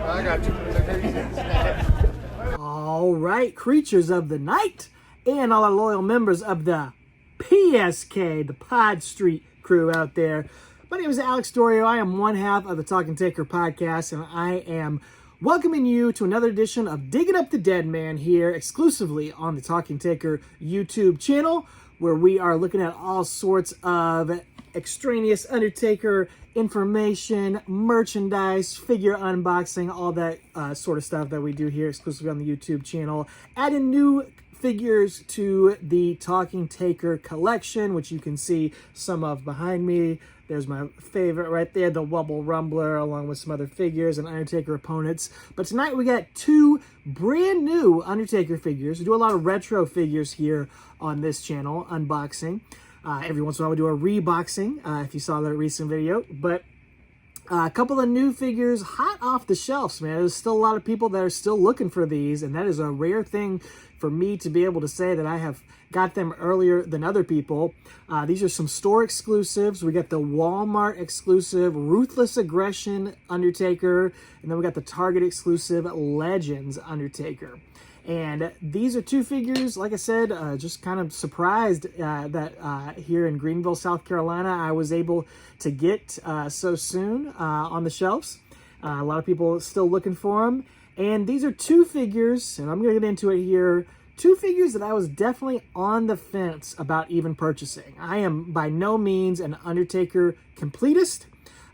I got you. All right, creatures of the night, and all our loyal members of the PSK, the Pod Street crew out there. My name is Alex Doriot. I am one half of the Talking Taker podcast, and I am welcoming you to another edition of Digging Up the Dead Man here, exclusively on the Talking Taker YouTube channel, where we are looking at all sorts of extraneous Undertaker information, merchandise, figure unboxing, all that sort of stuff that we do here exclusively on the YouTube channel. Adding new figures to the Talking Taker collection, which you can see some of behind me. There's my favorite right there, the Wubble Rumbler, along with some other figures and Undertaker opponents. But tonight we got two brand new Undertaker figures. We do a lot of retro figures here on this channel, unboxing. Every once in a while we do a reboxing, if you saw that recent video. But a couple of new figures hot off the shelves, man. There's still a lot of people that are still looking for these, and that is a rare thing for me to be able to say that I have got them earlier than other people. These are some store exclusives. We got the Walmart exclusive Ruthless Aggression Undertaker, and then we got the Target exclusive Legends Undertaker. And these are two figures, like I said, just kind of surprised that here in Greenville, South Carolina, I was able to get so soon on the shelves. A lot of people still looking for them. And these are two figures, and I'm going to get into it here, two figures that I was definitely on the fence about even purchasing. I am by no means an Undertaker completist.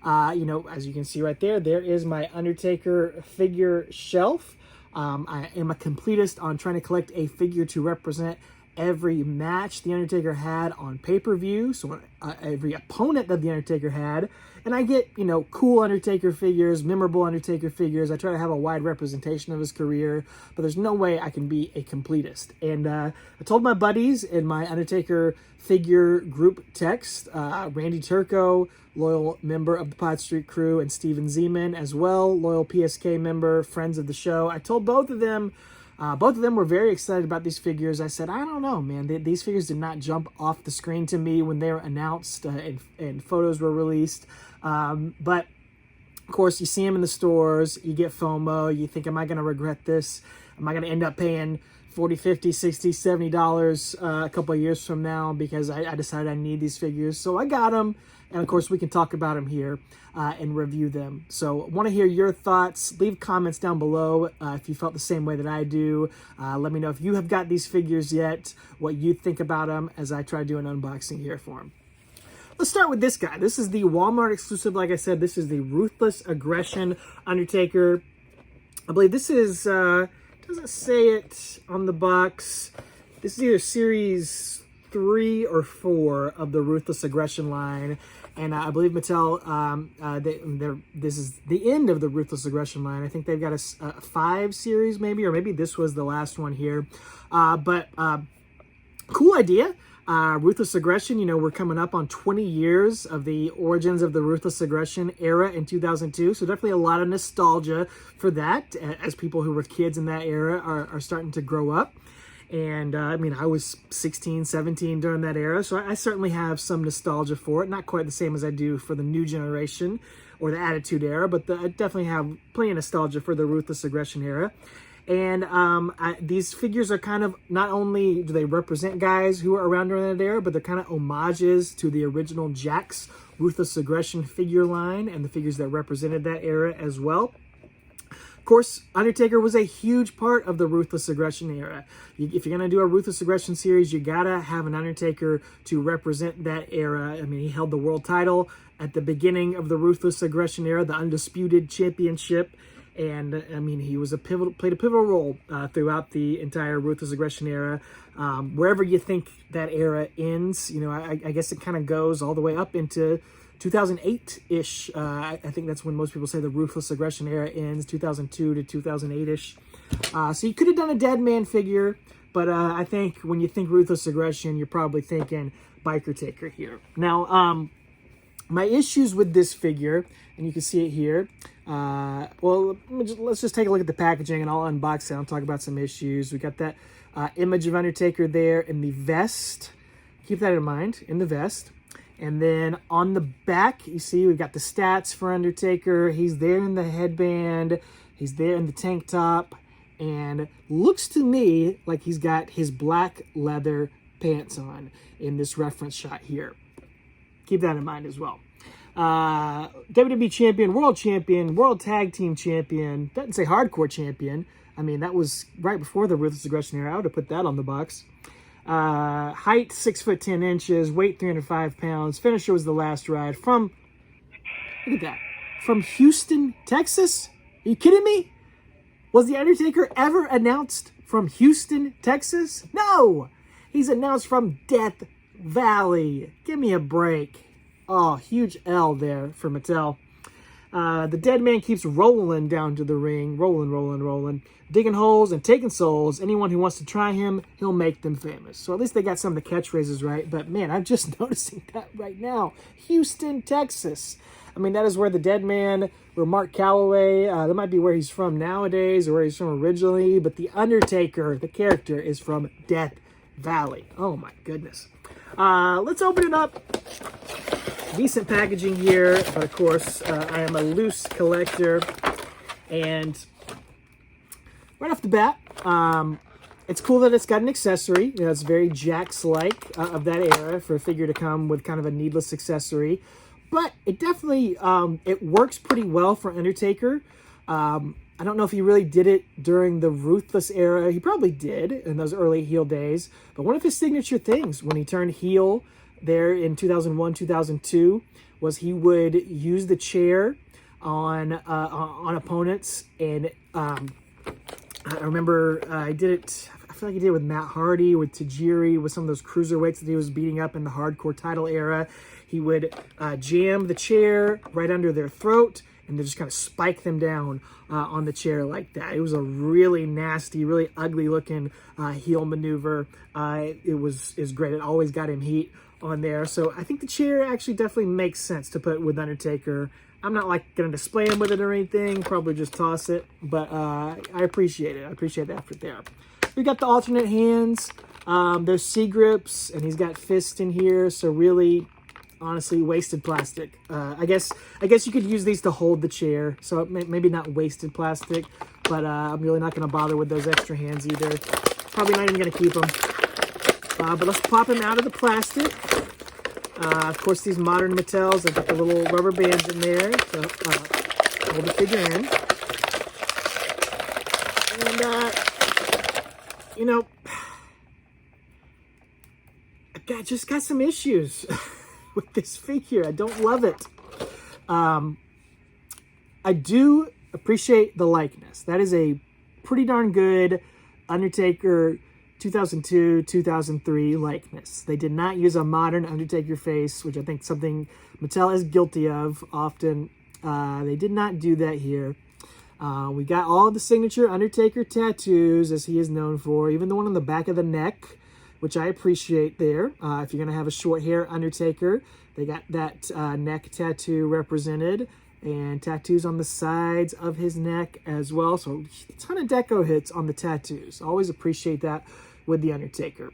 You know, as you can see right there, there is my Undertaker figure shelf. I am a completist on trying to collect a figure to represent every match The Undertaker had on pay-per-view, so every opponent that The Undertaker had. And I get, you know, cool Undertaker figures, memorable Undertaker figures. I try to have a wide representation of his career, but there's no way I can be a completist. And I told my buddies in my Undertaker figure group text, Randy Turco, loyal member of the Pod Street crew, and Steven Zeman as well, loyal PSK member, friends of the show. I told both of them were very excited about these figures. I said, I don't know, man. These figures did not jump off the screen to me when they were announced and photos were released. But, of course, you see them in the stores. You get FOMO. You think, am I going to regret this? Am I going to end up paying $40, $50, $60, $70 a couple of years from now because I decided I need these figures? So I got them. And, of course, we can talk about them here and review them. So I want to hear your thoughts. Leave comments down below if you felt the same way that I do. Let me know if you have got these figures yet, what you think about them as I try to do an unboxing here for them. Let's start with this guy. This is the Walmart exclusive. Like I said, this is the Ruthless Aggression Undertaker. I believe this is, doesn't say it on the box. This is either Series 3 or 4 of the Ruthless Aggression line. And I believe Mattel, this is the end of the Ruthless Aggression line. I think they've got a 5 series maybe, or maybe this was the last one here. But cool idea. Ruthless Aggression, you know, we're coming up on 20 years of the origins of the Ruthless Aggression era in 2002. So definitely a lot of nostalgia for that as people who were kids in that era are starting to grow up. And, I mean, I was 16, 17 during that era, so I certainly have some nostalgia for it. Not quite the same as I do for the new generation or the Attitude Era, but I definitely have plenty of nostalgia for the Ruthless Aggression era. And these figures are kind of, not only do they represent guys who were around during that era, but they're kind of homages to the original Jakks Ruthless Aggression figure line and the figures that represented that era as well. Of course, Undertaker was a huge part of the Ruthless Aggression era. If you're going to do a Ruthless Aggression series, you got to have an Undertaker to represent that era. I mean, he held the world title at the beginning of the Ruthless Aggression era, the Undisputed Championship. And, I mean, he was played a pivotal role throughout the entire Ruthless Aggression era. Wherever you think that era ends, you know, I guess it kind of goes all the way up into 2008-ish. I think that's when most people say the Ruthless Aggression era ends, 2002 to 2008-ish. So you could have done a Dead Man figure, but I think when you think Ruthless Aggression, you're probably thinking Biker Taker here. Now, my issues with this figure, and you can see it here. Well, let's just take a look at the packaging, and I'll unbox it. I'll talk about some issues. We got that image of Undertaker there in the vest. Keep that in mind, in the vest. And then on the back, you see we've got the stats for Undertaker. He's there in the headband. He's there in the tank top. And looks to me like he's got his black leather pants on in this reference shot here. Keep that in mind as well. WWE Champion, World Tag Team Champion. Doesn't say Hardcore Champion. I mean, that was right before the Ruthless Aggression era. I would have put that on the box. Height 6'10", weight 305 pounds. Finisher was the last ride from, look at that, from Houston, Texas. Are you kidding me? Was The Undertaker ever announced from Houston, Texas? No! He's announced from Death Valley. Give me a break. Oh, huge L there for Mattel. The dead man keeps rolling down to the ring. Rolling. Digging holes and taking souls. Anyone who wants to try him, he'll make them famous. So at least they got some of the catchphrases right. But man, I'm just noticing that right now. Houston, Texas. I mean, that is where the dead man, where Mark Calloway, that might be where he's from nowadays or where he's from originally. But the Undertaker, the character, is from Death Valley. Oh my goodness. Let's open it up. Decent packaging here, but of course, I am a loose collector. And right off the bat, it's cool that it's got an accessory. You know, it's very Jax-like of that era for a figure to come with kind of a needless accessory. But it definitely, it works pretty well for Undertaker. I don't know if he really did it during the Ruthless era. He probably did in those early heel days. But one of his signature things when he turned heel there in 2001, 2002, was he would use the chair on opponents. And I remember I did it, I feel like he did it with Matt Hardy, with Tajiri, with some of those cruiserweights that he was beating up in the hardcore title era. He would jam the chair right under their throat and then just kind of spike them down on the chair like that. It was a really nasty, really ugly looking heel maneuver. It was great. It always got him heat on there. So I think the chair actually definitely makes sense to put with Undertaker. I'm not like going to display him with it or anything, probably just toss it, but I appreciate it. I appreciate the effort there. We got the alternate hands. There's C-grips, and he's got fists in here, so really, honestly, wasted plastic. I guess you could use these to hold the chair, so maybe not wasted plastic, but I'm really not going to bother with those extra hands either. Probably not even going to keep them. But let's pop him out of the plastic. Of course, these modern Mattels, they've got the little rubber bands in there to hold the figure in. And, you know, I just got some issues with this figure. I don't love it. I do appreciate the likeness. That is a pretty darn good Undertaker 2002, 2003 likeness. They did not use a modern Undertaker face, which I think something Mattel is guilty of often. They did not do that here. We got all the signature Undertaker tattoos, as he is known for, even the one on the back of the neck, which I appreciate there. If you're going to have a short hair Undertaker, they got that neck tattoo represented, and tattoos on the sides of his neck as well. So a ton of deco hits on the tattoos. Always appreciate that with the Undertaker.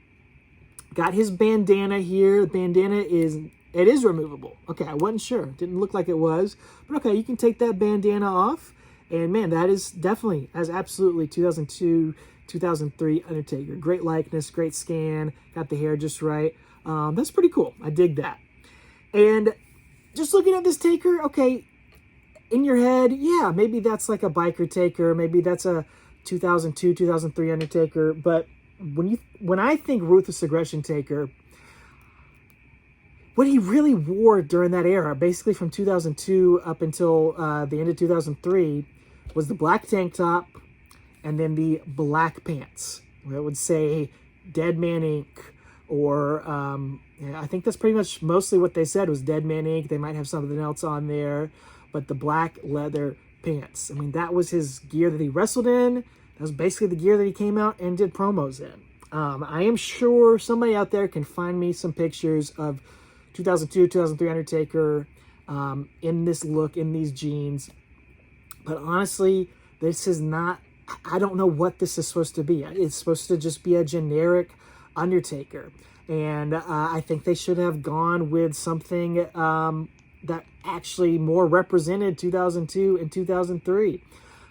Got his bandana here. The bandana is removable. Okay, I wasn't sure. Didn't look like it was. But okay, you can take that bandana off. And man, that is definitely, as absolutely 2002, 2003 Undertaker. Great likeness, great scan. Got the hair just right. That's pretty cool. I dig that. And just looking at this Taker, okay, in your head, yeah, maybe that's like a biker Taker. Maybe that's a 2002, 2003 Undertaker. But when I think Ruthless Aggression Taker, what he really wore during that era, basically from 2002 up until the end of 2003, was the black tank top and then the black pants. It would say Dead Man Inc. Or I think that's pretty much mostly what they said was Dead Man Inc. They might have something else on there, but the black leather pants. I mean, that was his gear that he wrestled in. That was basically the gear that he came out and did promos in. I am sure somebody out there can find me some pictures of 2002, 2003 Undertaker in this look, in these jeans. But honestly, this is not, I don't know what this is supposed to be. It's supposed to just be a generic Undertaker. And I think they should have gone with something that actually more represented 2002 and 2003.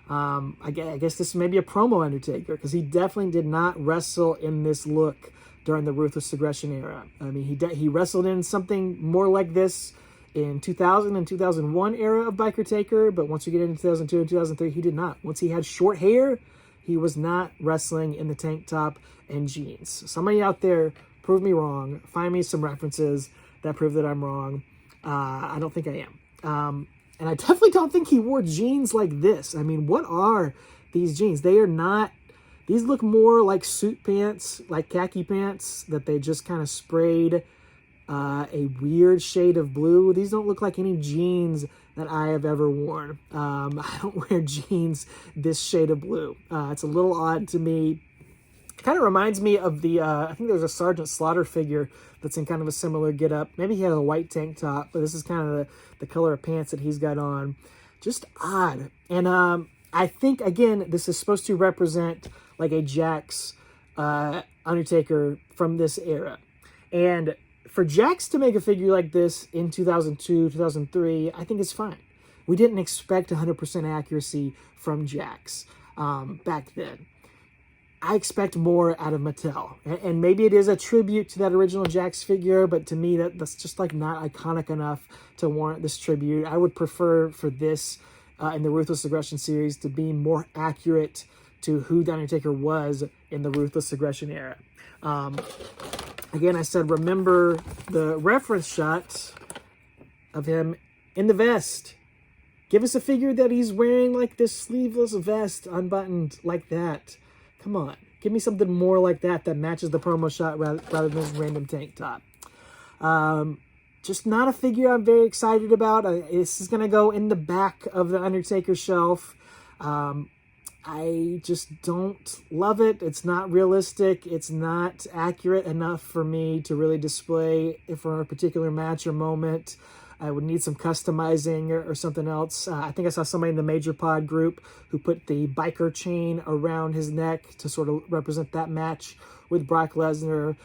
I guess this may be a promo Undertaker, because he definitely did not wrestle in this look during the Ruthless Aggression era. I mean, he wrestled in something more like this in 2000 and 2001 era of Biker Taker, but once you get into 2002 and 2003, he did not. Once he had short hair, he was not wrestling in the tank top and jeans. Somebody out there, prove me wrong. Find me some references that prove that I'm wrong. I don't think I am. And I definitely don't think he wore jeans like this. I mean, what are these jeans? They are not... These look more like suit pants, like khaki pants, that they just kind of sprayed a weird shade of blue. These don't look like any jeans that I have ever worn. I don't wear jeans this shade of blue. It's a little odd to me. Kind of reminds me of the, I think there's a Sergeant Slaughter figure that's in kind of a similar getup. Maybe he had a white tank top, but this is kind of the color of pants that he's got on. Just odd. And I think, again, this is supposed to represent like a Jax Undertaker from this era. And for Jax to make a figure like this in 2002, 2003, I think it's fine. We didn't expect 100% accuracy from Jax back then. I expect more out of Mattel. And maybe it is a tribute to that original Jax figure, but to me, that's just like not iconic enough to warrant this tribute. I would prefer for this in the Ruthless Aggression series to be more accurate to who The Undertaker was in the Ruthless Aggression era. Again, I said, remember the reference shot of him in the vest. Give us a figure that he's wearing like this sleeveless vest, unbuttoned like that. Come on. Give me something more like that matches the promo shot rather than this random tank top. Just not a figure I'm very excited about. This is going to go in the back of the Undertaker shelf. I just don't love it. It's not realistic. It's not accurate enough for me to really display it for a particular match or moment. I would need some customizing or something else. I think I saw somebody in the Major Pod group who put the biker chain around his neck to sort of represent that match with Brock Lesnar.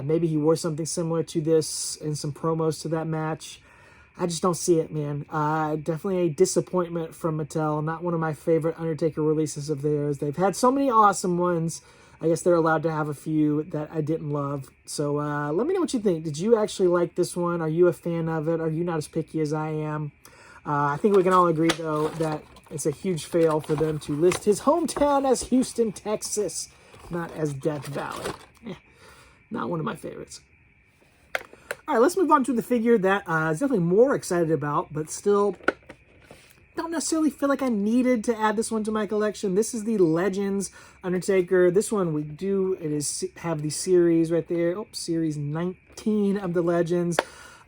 Maybe he wore something similar to this in some promos to that match. I just don't see it, man. Definitely a disappointment from Mattel. Not one of my favorite Undertaker releases of theirs. They've had so many awesome ones. I guess they're allowed to have a few that I didn't love. So let me know what you think. Did you actually like this one? Are you a fan of it? Are you not as picky as I am? I think we can all agree, though, that it's a huge fail for them to list his hometown as Houston, Texas, not as Death Valley. Not one of my favorites. All right, let's move on to the figure that I was definitely more excited about, but still don't necessarily feel like I needed to add this one to my collection. This is the Legends Undertaker. This one have the series right there. Oh, series 19 of the Legends.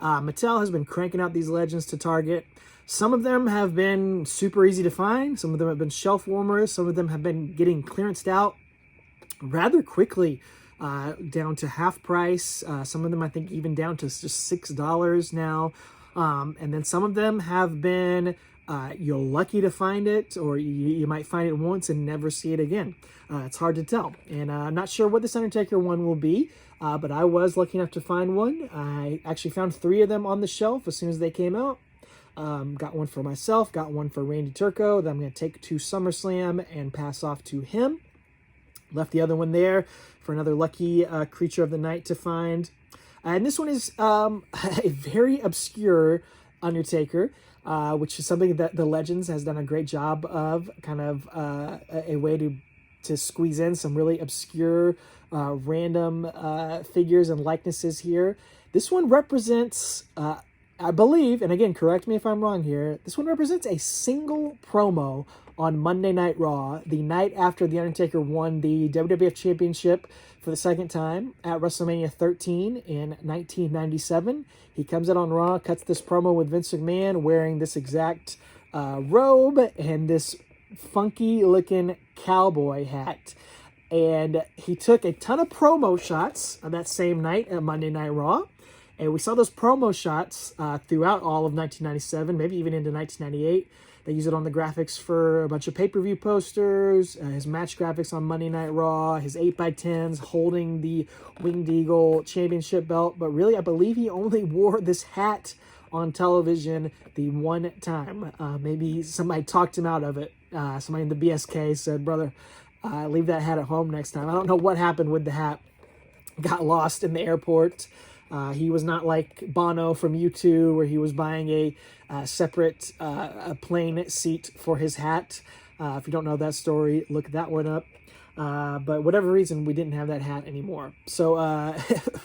Mattel has been cranking out these Legends to Target. Some of them have been super easy to find. Some of them have been shelf warmers. Some of them have been getting clearanced out rather quickly. Down to half price. Some of them, I think, even down to just $6 now. And then some of them have been, you're lucky to find it, or you might find it once and never see it again. It's hard to tell. And I'm not sure what this Undertaker one will be, but I was lucky enough to find one. I actually found 3 of them on the shelf as soon as they came out. Got one for myself, got one for Randy Turco that I'm going to take to SummerSlam and pass off to him. Left the other one there for another lucky creature of the night to find. And this one is a very obscure Undertaker, which is something that the Legends has done a great job of, kind of a way to squeeze in some really obscure, random figures and likenesses here. This one represents, I believe, and again, correct me if I'm wrong here, this one represents a single promo on Monday Night Raw, the night after The Undertaker won the WWF Championship for the second time at WrestleMania 13 in 1997. He comes out on Raw, cuts this promo with Vince McMahon wearing this exact robe and this funky-looking cowboy hat. And he took a ton of promo shots on that same night at Monday Night Raw. And we saw those promo shots throughout all of 1997, maybe even into 1998. They use it on the graphics for a bunch of pay-per-view posters, his match graphics on Monday Night Raw, his 8x10s holding the Winged Eagle Championship belt. But really, I believe he only wore this hat on television the one time. Maybe somebody talked him out of it. Somebody in the BSK said, brother, leave that hat at home next time. I don't know what happened with the hat. Got lost in the airport. He was not like Bono from U2, where he was buying a separate a plane seat for his hat. If you don't know that story, look that one up. But whatever reason, we didn't have that hat anymore. So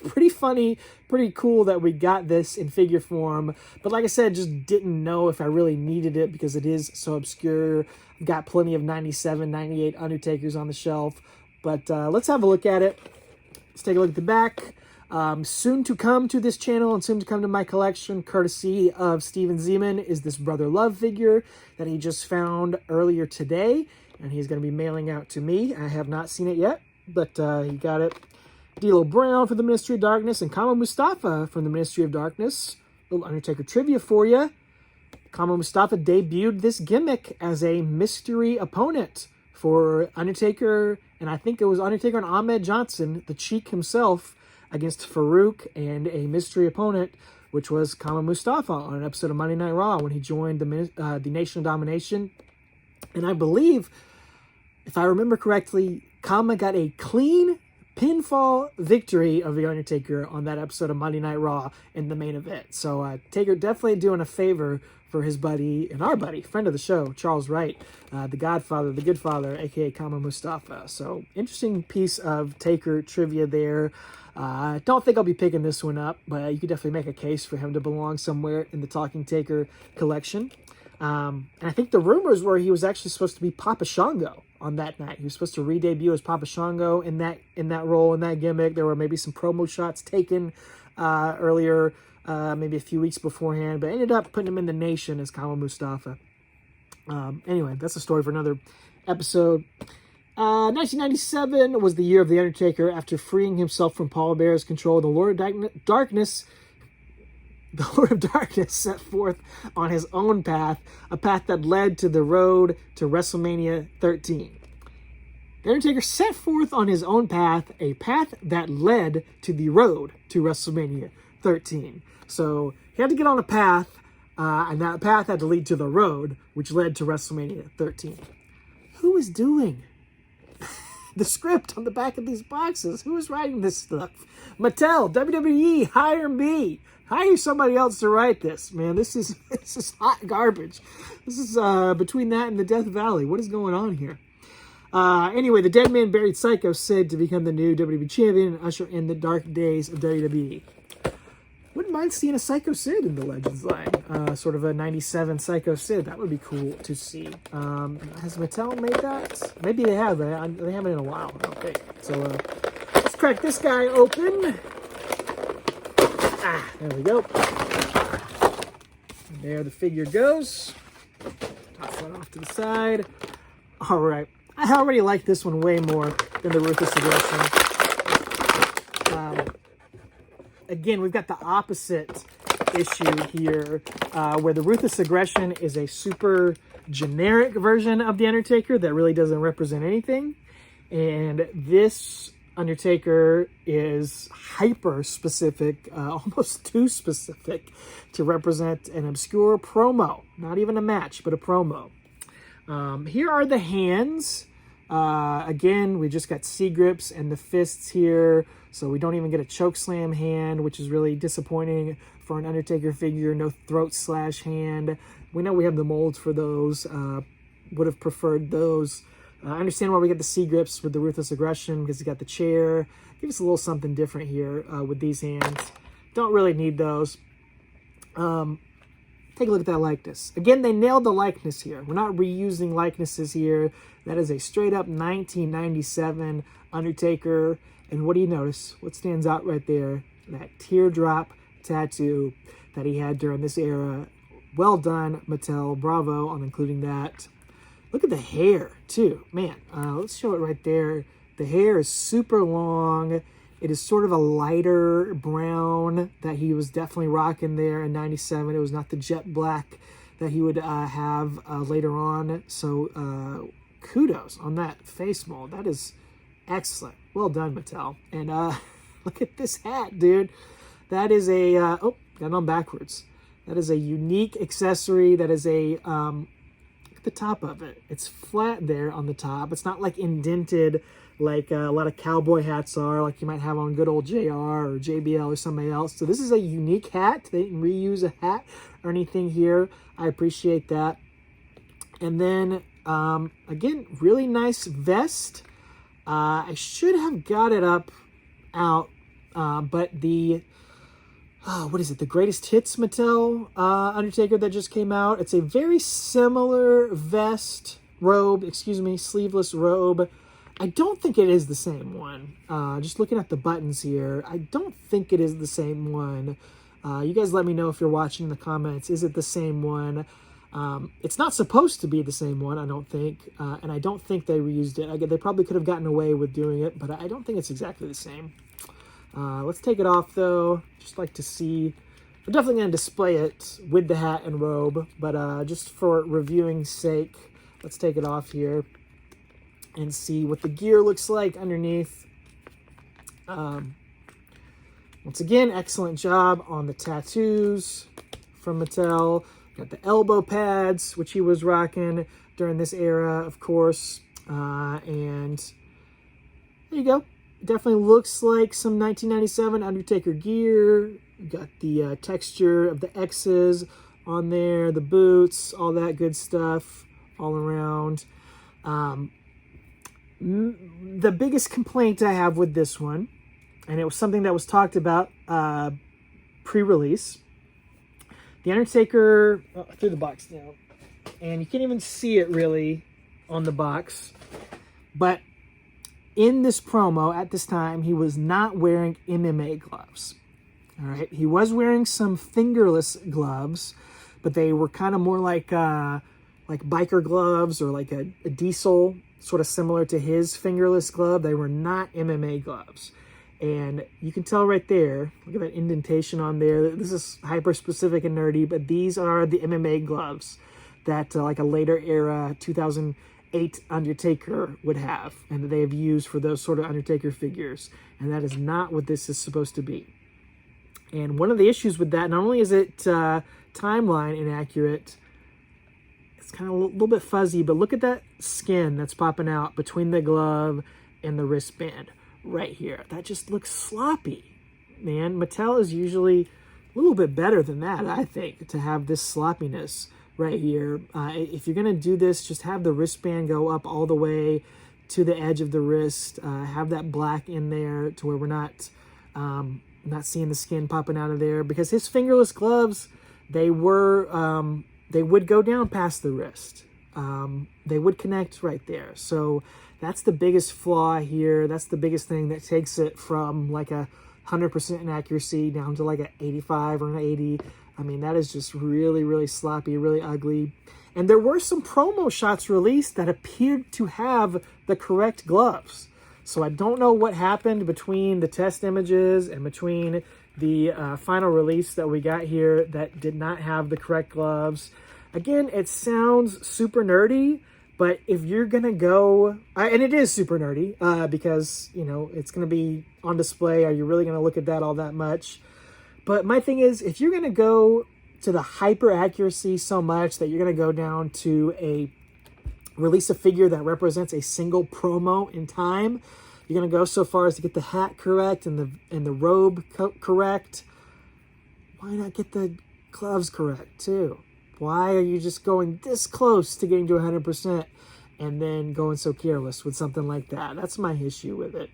pretty funny, pretty cool that we got this in figure form. But like I said, just didn't know if I really needed it because it is so obscure. I've got plenty of 97, 98 Undertakers on the shelf. But let's have a look at it. Let's take a look at the back. Soon to come to this channel and soon to come to my collection, courtesy of Steven Zeman, is this Brother Love figure that he just found earlier today. And he's going to be mailing out to me. I have not seen it yet, but he got it. D'Lo Brown for the Ministry of Darkness and Kama Mustafa from the Ministry of Darkness. Little Undertaker trivia for you. Kama Mustafa debuted this gimmick as a mystery opponent for Undertaker, and I think it was Undertaker and Ahmed Johnson, the Cheek himself, against Farouk and a mystery opponent, which was Kama Mustafa on an episode of Monday Night Raw when he joined the Nation of Domination. And I believe, if I remember correctly, Kama got a clean pinfall victory of The Undertaker on that episode of Monday Night Raw in the main event. So Taker definitely doing a favor for his buddy, and our buddy, friend of the show, Charles Wright, the Godfather, the Good Father, a.k.a. Kama Mustafa. So interesting piece of Taker trivia there. I don't think I'll be picking this one up, but you could definitely make a case for him to belong somewhere in the Talking Taker collection. And I think the rumors were he was actually supposed to be Papa Shango on that night. He was supposed to re-debut as Papa Shango in that role, in that gimmick. There were maybe some promo shots taken earlier, maybe a few weeks beforehand, but ended up putting him in the Nation as Kama Mustafa. Anyway, that's a story for another episode. 1997 was the year of The Undertaker. After freeing himself from Paul Bearer's control, the Lord of Darkness set forth on his own path, a path that led to the road to WrestleMania 13. The Undertaker set forth on his own path, a path that led to the road to WrestleMania 13. So he had to get on a path, and that path had to lead to the road, which led to WrestleMania 13. Who is doing the script on the back of these boxes? Who is writing this stuff? Mattel, WWE, hire me. Hire somebody else to write this, man. This is hot garbage. This is between that and the Death Valley. What is going on here? Anyway, the Dead Man Buried Psycho said to become the new WWE champion and usher in the dark days of WWE. Wouldn't mind seeing a Psycho Sid in the Legends line. Sort of a 97 Psycho Sid. That would be cool to see. Has Mattel made that? Maybe they have. They haven't in a while. Okay, so let's crack this guy open. There we go. And there the figure goes. Toss that off to the side. All right. I already like this one way more than the Ruthless Aggression. Again, we've got the opposite issue here, where the Ruthless Aggression is a super generic version of The Undertaker that really doesn't represent anything. And this Undertaker is hyper specific, almost too specific to represent an obscure promo. Not even a match, but a promo. Here are the hands. Again, we just got C-grips and the fists here, so we don't even get a chokeslam hand, which is really disappointing for an Undertaker figure. No throat slash hand. We know we have the molds for those. Would have preferred those. I understand why we get the C-grips with the Ruthless Aggression, because you got the chair. Give us a little something different here with these hands. Don't really need those. Take a look at that likeness. Again, they nailed the likeness here. We're not reusing likenesses here. That is a straight-up 1997 Undertaker. And what do you notice? What stands out right there? That teardrop tattoo that he had during this era. Well done, Mattel. Bravo on including that. Look at the hair, too. Man, let's show it right there. The hair is super long. It is sort of a lighter brown that he was definitely rocking there in 97. It was not the jet black that he would have later on. So kudos on that face mold. That is excellent. Well done, Mattel. And look at this hat, dude. That is a, oh, got it on backwards. That is a unique accessory. That is a, look at the top of it. It's flat there on the top. It's not like indented like a lot of cowboy hats are, like you might have on good old JR or JBL or somebody else. So this is a unique hat. They didn't reuse a hat or anything here. I appreciate that. And then, again, really nice vest. I should have got it out, but the, what is it? The Greatest Hits Mattel Undertaker that just came out. It's a very similar vest, sleeveless robe. I don't think it is the same one. Just looking at the buttons here, I don't think it is the same one. You guys let me know if you're watching in the comments. Is it the same one? It's not supposed to be the same one, I don't think. And I don't think they reused it. They probably could have gotten away with doing it, but I don't think it's exactly the same. Let's take it off, though. Just like to see. We're definitely going to display it with the hat and robe, but just for reviewing's sake, let's take it off here and see what the gear looks like underneath. Once again, excellent job on the tattoos from Mattel. Got the elbow pads, which he was rocking during this era, of course. And there you go. Definitely looks like some 1997 Undertaker gear. Got the texture of the X's on there, the boots, all that good stuff all around. The biggest complaint I have with this one, and it was something that was talked about pre-release, the Undertaker, through the box now, and you can't even see it really on the box, but in this promo at this time, he was not wearing MMA gloves. All right, he was wearing some fingerless gloves, but they were kind of more like biker gloves or like a diesel, sort of similar to his fingerless glove. They were not MMA gloves. And you can tell right there, look at that indentation on there. This is hyper-specific and nerdy, but these are the MMA gloves that like a later era 2008 Undertaker would have, and that they have used for those sort of Undertaker figures. And that is not what this is supposed to be. And one of the issues with that, not only is it timeline inaccurate, it's kind of a little bit fuzzy, but look at that skin that's popping out between the glove and the wristband right here. That just looks sloppy, man. Mattel is usually a little bit better than that, I think, to have this sloppiness right here. If you're going to do this, just have the wristband go up all the way to the edge of the wrist. Have that black in there to where we're not seeing the skin popping out of there, because his fingerless gloves, they would go down past the wrist. They would connect right there. So that's the biggest flaw here. That's the biggest thing that takes it from like 100% inaccuracy down to like 85 or an 80. I mean, that is just really, really sloppy, really ugly. And there were some promo shots released that appeared to have the correct gloves. So I don't know what happened between the test images and between the final release that we got here that did not have the correct gloves. Again, it sounds super nerdy, but if you're going to go, and it is super nerdy because, you know, it's going to be on display. Are you really going to look at that all that much? But my thing is, if you're going to go to the hyper accuracy so much that you're going to go down to release a figure that represents a single promo in time, you're going to go so far as to get the hat correct and the robe correct. Why not get the gloves correct too? Why are you just going this close to getting to 100% and then going so careless with something like that? That's my issue with it.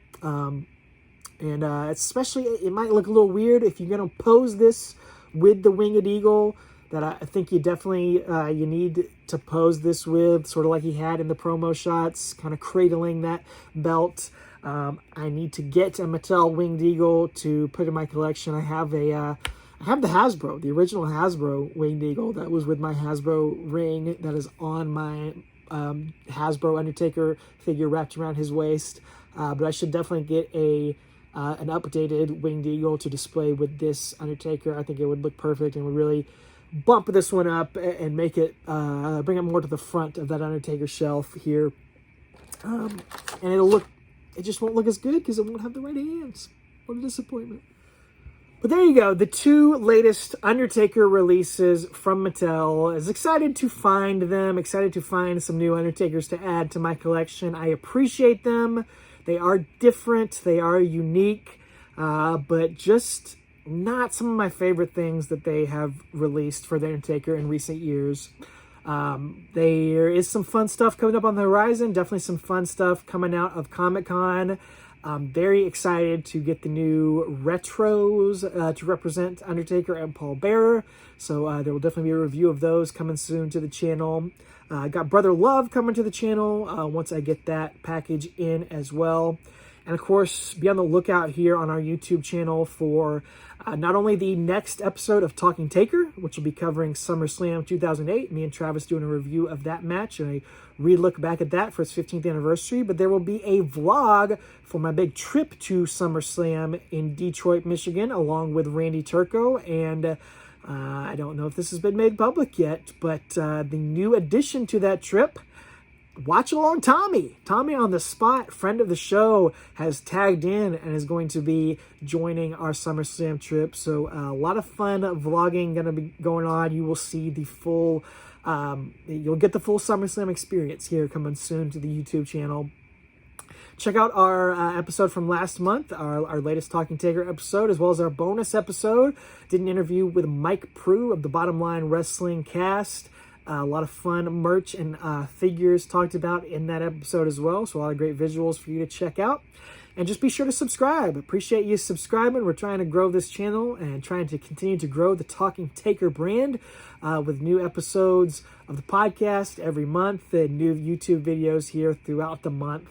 And especially, it might look a little weird if you're going to pose this with the Winged Eagle, that I think you definitely, you need to pose this with, sort of like he had in the promo shots, kind of cradling that belt. I need to get a Mattel Winged Eagle to put in my collection. I have the Hasbro, the original Hasbro Winged Eagle that was with my Hasbro ring that is on my Hasbro Undertaker figure wrapped around his waist. But I should definitely get an updated Winged Eagle to display with this Undertaker. I think it would look perfect and would really bump this one up and make it, bring it more to the front of that Undertaker shelf here. And it just won't look as good because it won't have the right hands. What a disappointment. But there you go, the two latest Undertaker releases from Mattel. I was excited to find them, excited to find some new Undertakers to add to my collection. I appreciate them. They are different, they are unique, but just not some of my favorite things that they have released for the Undertaker in recent years. There is some fun stuff coming up on the horizon, definitely some fun stuff coming out of Comic-Con. I'm very excited to get the new retros to represent Undertaker and Paul Bearer. So there will definitely be a review of those coming soon to the channel. Got Brother Love coming to the channel once I get that package in as well. And of course, be on the lookout here on our YouTube channel for not only the next episode of Talking Taker, which will be covering SummerSlam 2008, me and Travis doing a review of that match and a re-look back at that for its 15th anniversary, but there will be a vlog for my big trip to SummerSlam in Detroit, Michigan, along with Randy Turco, and I don't know if this has been made public yet, but the new addition to that trip, Watch Along Tommy. Tommy on the spot, friend of the show, has tagged in and is going to be joining our SummerSlam trip. So a lot of fun vlogging going to be going on. You will see the full, you'll get the full SummerSlam experience here coming soon to the YouTube channel. Check out our episode from last month, our latest Talking Taker episode, as well as our bonus episode. Did an interview with Mike Prue of the Bottom Line Wrestling cast. A lot of fun merch and figures talked about in that episode as well. So a lot of great visuals for you to check out. And just be sure to subscribe. Appreciate you subscribing. We're trying to grow this channel and trying to continue to grow the Talking Taker brand with new episodes of the podcast every month and new YouTube videos here throughout the month.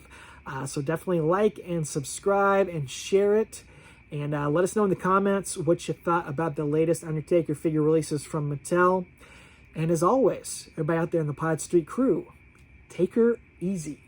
So definitely like and subscribe and share it. And let us know in the comments what you thought about the latest Undertaker figure releases from Mattel. And as always, everybody out there in the Pod Street crew, take her easy.